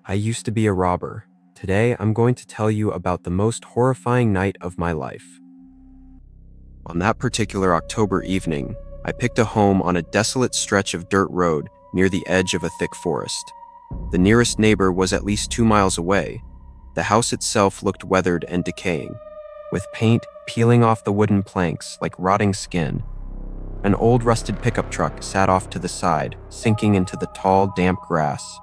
I used to be a robber. Today, I'm going to tell you about the most horrifying night of my life. On that particular October evening, I picked a home on a desolate stretch of dirt road near the edge of a thick forest. The nearest neighbor was at least 2 miles away. The house itself looked weathered and decaying, with paint peeling off the wooden planks like rotting skin. An old rusted pickup truck sat off to the side, sinking into the tall, damp grass.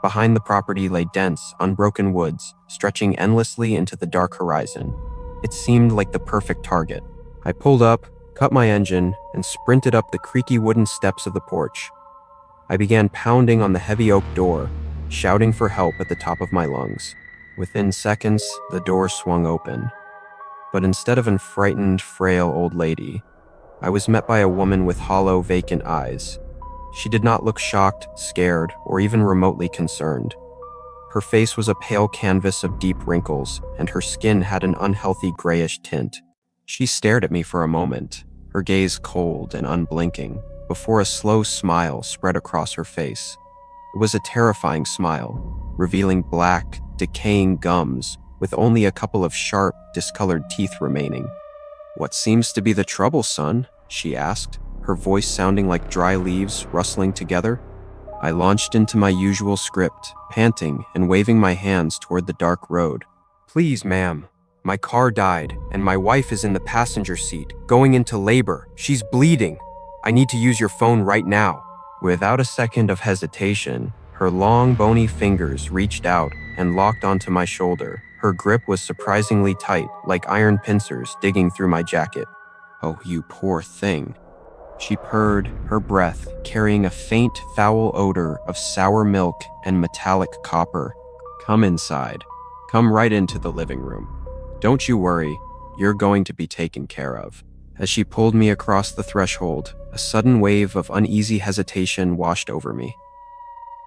Behind the property lay dense, unbroken woods, stretching endlessly into the dark horizon. It seemed like the perfect target. I pulled up, cut my engine, and sprinted up the creaky wooden steps of the porch. I began pounding on the heavy oak door, shouting for help at the top of my lungs. Within seconds, the door swung open. But instead of a frightened, frail old lady, I was met by a woman with hollow, vacant eyes. She did not look shocked, scared, or even remotely concerned. Her face was a pale canvas of deep wrinkles, and her skin had an unhealthy grayish tint. She stared at me for a moment, her gaze cold and unblinking, before a slow smile spread across her face. It was a terrifying smile, revealing black, decaying gums with only a couple of sharp, discolored teeth remaining. "What seems to be the trouble, son?" she asked, her voice sounding like dry leaves rustling together. I launched into my usual script, panting and waving my hands toward the dark road. "Please, ma'am. My car died, and my wife is in the passenger seat, going into labor. She's bleeding. I need to use your phone right now." Without a second of hesitation, her long, bony fingers reached out and locked onto my shoulder. Her grip was surprisingly tight, like iron pincers digging through my jacket. "Oh, you poor thing." She purred, her breath carrying a faint, foul odor of sour milk and metallic copper. "Come inside. Come right into the living room. Don't you worry, you're going to be taken care of." As she pulled me across the threshold, a sudden wave of uneasy hesitation washed over me.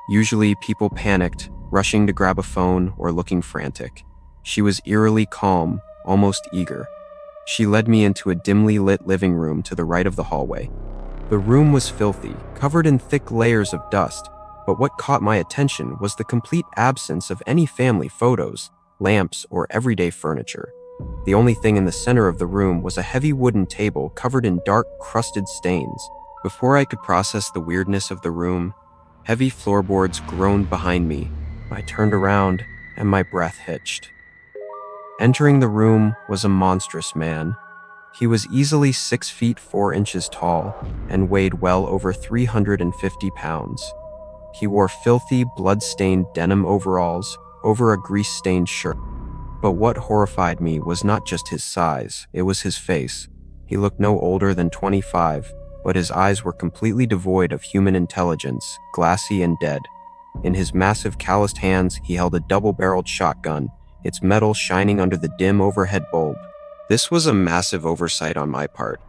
Usually, people panicked, rushing to grab a phone or looking frantic. She was eerily calm, almost eager. She led me into a dimly lit living room to the right of the hallway. The room was filthy, covered in thick layers of dust, but what caught my attention was the complete absence of any family photos, lamps, or everyday furniture. The only thing in the center of the room was a heavy wooden table covered in dark, crusted stains. Before I could process the weirdness of the room, heavy floorboards groaned behind me. I turned around, and my breath hitched. Entering the room was a monstrous man. He was easily 6 feet 4 inches tall and weighed well over 350 pounds. He wore filthy, blood-stained denim overalls over a grease-stained shirt. But what horrified me was not just his size, it was his face. He looked no older than 25, but his eyes were completely devoid of human intelligence, glassy and dead. In his massive calloused hands, he held a double-barreled shotgun, its metal shining under the dim overhead bulb. This was a massive oversight on my part.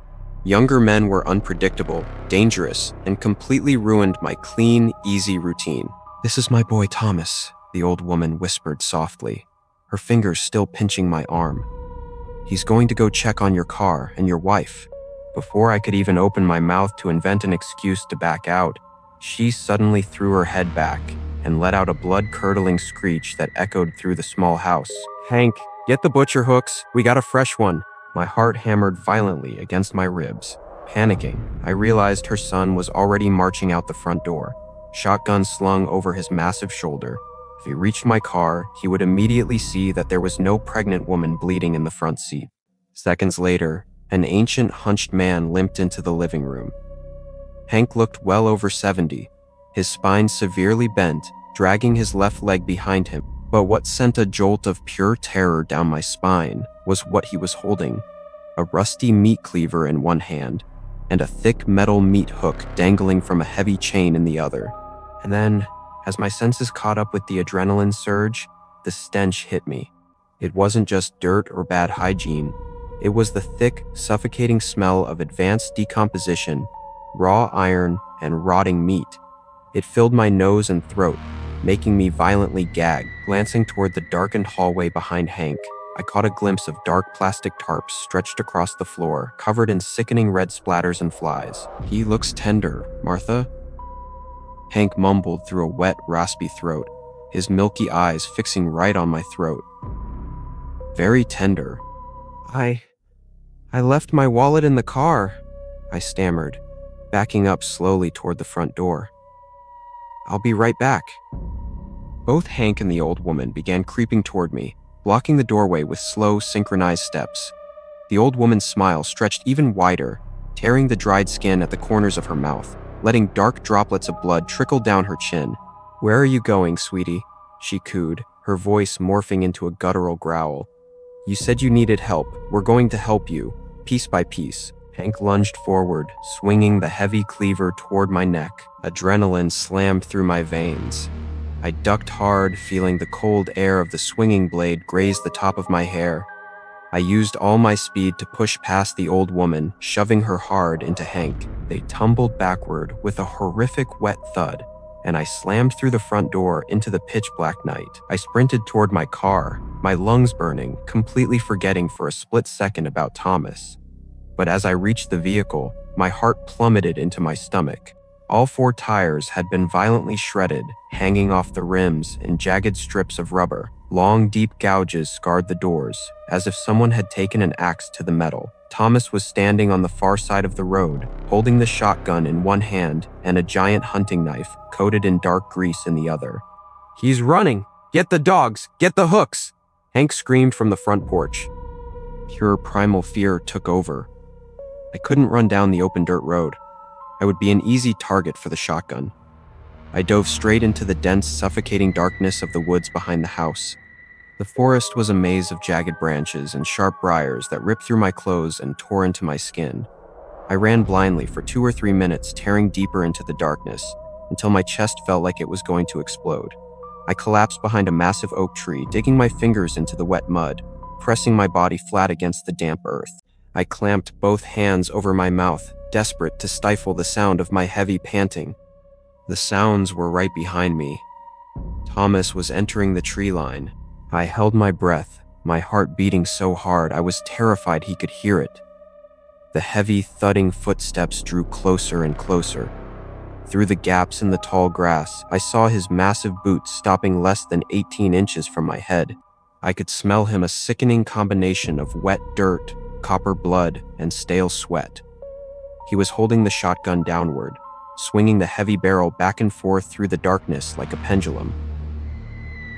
Younger men were unpredictable, dangerous, and completely ruined my clean, easy routine. "This is my boy Thomas," the old woman whispered softly, her fingers still pinching my arm. "He's going to go check on your car and your wife." Before I could even open my mouth to invent an excuse to back out, she suddenly threw her head back and let out a blood-curdling screech that echoed through the small house. "Hank, get the butcher hooks. We got a fresh one." My heart hammered violently against my ribs. Panicking, I realized her son was already marching out the front door, shotgun slung over his massive shoulder. If he reached my car, he would immediately see that there was no pregnant woman bleeding in the front seat. Seconds later, an ancient, hunched man limped into the living room. Hank looked well over 70, his spine severely bent, dragging his left leg behind him. But what sent a jolt of pure terror down my spine was what he was holding: a rusty meat cleaver in one hand and a thick metal meat hook dangling from a heavy chain in the other. And then, as my senses caught up with the adrenaline surge, the stench hit me. It wasn't just dirt or bad hygiene. It was the thick, suffocating smell of advanced decomposition, raw iron, and rotting meat. It filled my nose and throat, making me violently gag. Glancing toward the darkened hallway behind Hank, I caught a glimpse of dark plastic tarps stretched across the floor, covered in sickening red splatters and flies. "He looks tender, Martha," Hank mumbled through a wet, raspy throat. his milky eyes fixing right on my throat. Very tender. I left my wallet in the car, I stammered, backing up slowly toward the front door. I'll be right back. Both Hank and the old woman began creeping toward me, blocking the doorway with slow, synchronized steps. The old woman's smile stretched even wider, tearing the dried skin at the corners of her mouth, letting dark droplets of blood trickle down her chin. "Where are you going, sweetie?" she cooed, her voice morphing into a guttural growl. "You said you needed help. We're going to help you, piece by piece." Hank lunged forward, swinging the heavy cleaver toward my neck. Adrenaline slammed through my veins. I ducked hard, feeling the cold air of the swinging blade graze the top of my hair. I used all my speed to push past the old woman, shoving her hard into Hank. They tumbled backward with a horrific wet thud, and I slammed through the front door into the pitch-black night. I sprinted toward my car, my lungs burning, completely forgetting for a split second about Thomas. But as I reached the vehicle, my heart plummeted into my stomach. All 4 tires had been violently shredded, hanging off the rims in jagged strips of rubber. Long, deep gouges scarred the doors, as if someone had taken an axe to the metal. Thomas was standing on the far side of the road, holding the shotgun in one hand and a giant hunting knife coated in dark grease in the other. "He's running! Get the dogs! Get the hooks!" Hank screamed from the front porch. Pure primal fear took over. I couldn't run down the open dirt road. I would be an easy target for the shotgun. I dove straight into the dense, suffocating darkness of the woods behind the house. The forest was a maze of jagged branches and sharp briars that ripped through my clothes and tore into my skin. I ran blindly for 2 or 3 minutes, tearing deeper into the darkness, until my chest felt like it was going to explode. I collapsed behind a massive oak tree, digging my fingers into the wet mud, pressing my body flat against the damp earth. I clamped both hands over my mouth, desperate to stifle the sound of my heavy panting. The sounds were right behind me. Thomas was entering the tree line. I held my breath, my heart beating so hard I was terrified he could hear it. The heavy, thudding footsteps drew closer and closer. Through the gaps in the tall grass, I saw his massive boots stopping less than 18 inches from my head. I could smell him, a sickening combination of wet dirt, copper blood, and stale sweat. He was holding the shotgun downward, swinging the heavy barrel back and forth through the darkness like a pendulum.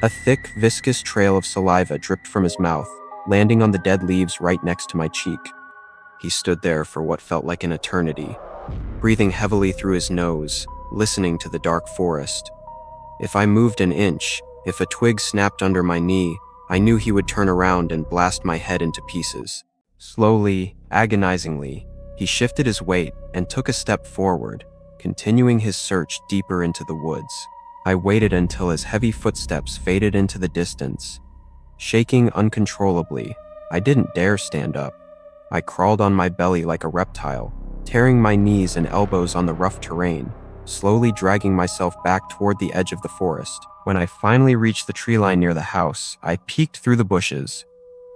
A thick, viscous trail of saliva dripped from his mouth, landing on the dead leaves right next to my cheek. He stood there for what felt like an eternity, breathing heavily through his nose, listening to the dark forest. If I moved an inch, if a twig snapped under my knee, I knew he would turn around and blast my head into pieces. Slowly, agonizingly, he shifted his weight and took a step forward, continuing his search deeper into the woods. I waited until his heavy footsteps faded into the distance. Shaking uncontrollably, I didn't dare stand up. I crawled on my belly like a reptile, tearing my knees and elbows on the rough terrain, slowly dragging myself back toward the edge of the forest. When I finally reached the tree line near the house, I peeked through the bushes.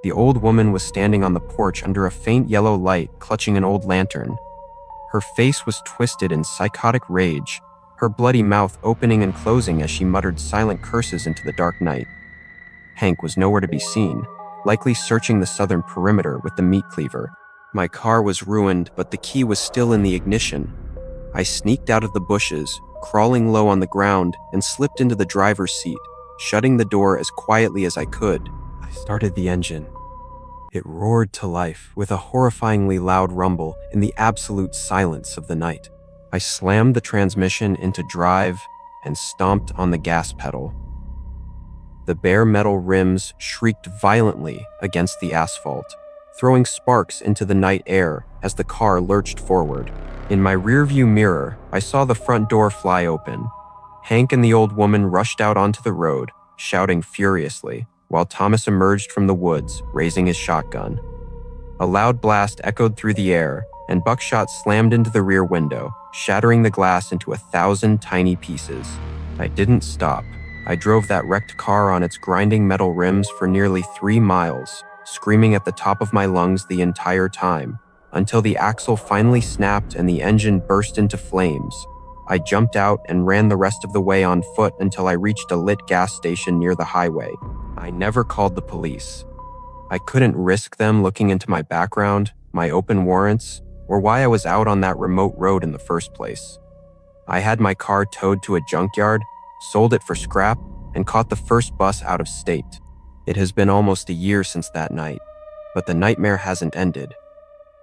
The old woman was standing on the porch under a faint yellow light, clutching an old lantern. Her face was twisted in psychotic rage, her bloody mouth opening and closing as she muttered silent curses into the dark night. Hank was nowhere to be seen, likely searching the southern perimeter with the meat cleaver. My car was ruined, but the key was still in the ignition. I sneaked out of the bushes, crawling low on the ground, and slipped into the driver's seat, shutting the door as quietly as I could. I started the engine. It roared to life with a horrifyingly loud rumble in the absolute silence of the night. I slammed the transmission into drive and stomped on the gas pedal. The bare metal rims shrieked violently against the asphalt, throwing sparks into the night air as the car lurched forward. In my rearview mirror, I saw the front door fly open. Hank and the old woman rushed out onto the road, shouting furiously, while Thomas emerged from the woods, raising his shotgun. A loud blast echoed through the air, and buckshot slammed into the rear window, shattering the glass into 1,000 tiny pieces. I didn't stop. I drove that wrecked car on its grinding metal rims for nearly 3 miles, screaming at the top of my lungs the entire time, until the axle finally snapped and the engine burst into flames. I jumped out and ran the rest of the way on foot until I reached a lit gas station near the highway. I never called the police. I couldn't risk them looking into my background, my open warrants, or why I was out on that remote road in the first place. I had my car towed to a junkyard, sold it for scrap, and caught the first bus out of state. It has been almost a year since that night, but the nightmare hasn't ended.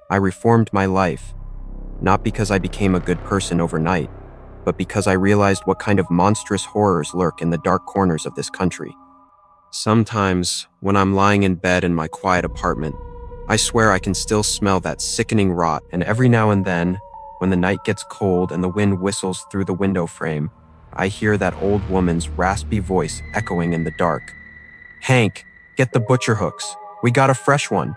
I reformed my life, not because I became a good person overnight, but because I realized what kind of monstrous horrors lurk in the dark corners of this country. Sometimes, when I'm lying in bed in my quiet apartment, I swear I can still smell that sickening rot, and every now and then, when the night gets cold and the wind whistles through the window frame, I hear that old woman's raspy voice echoing in the dark. "Hank, get the butcher hooks. We got a fresh one."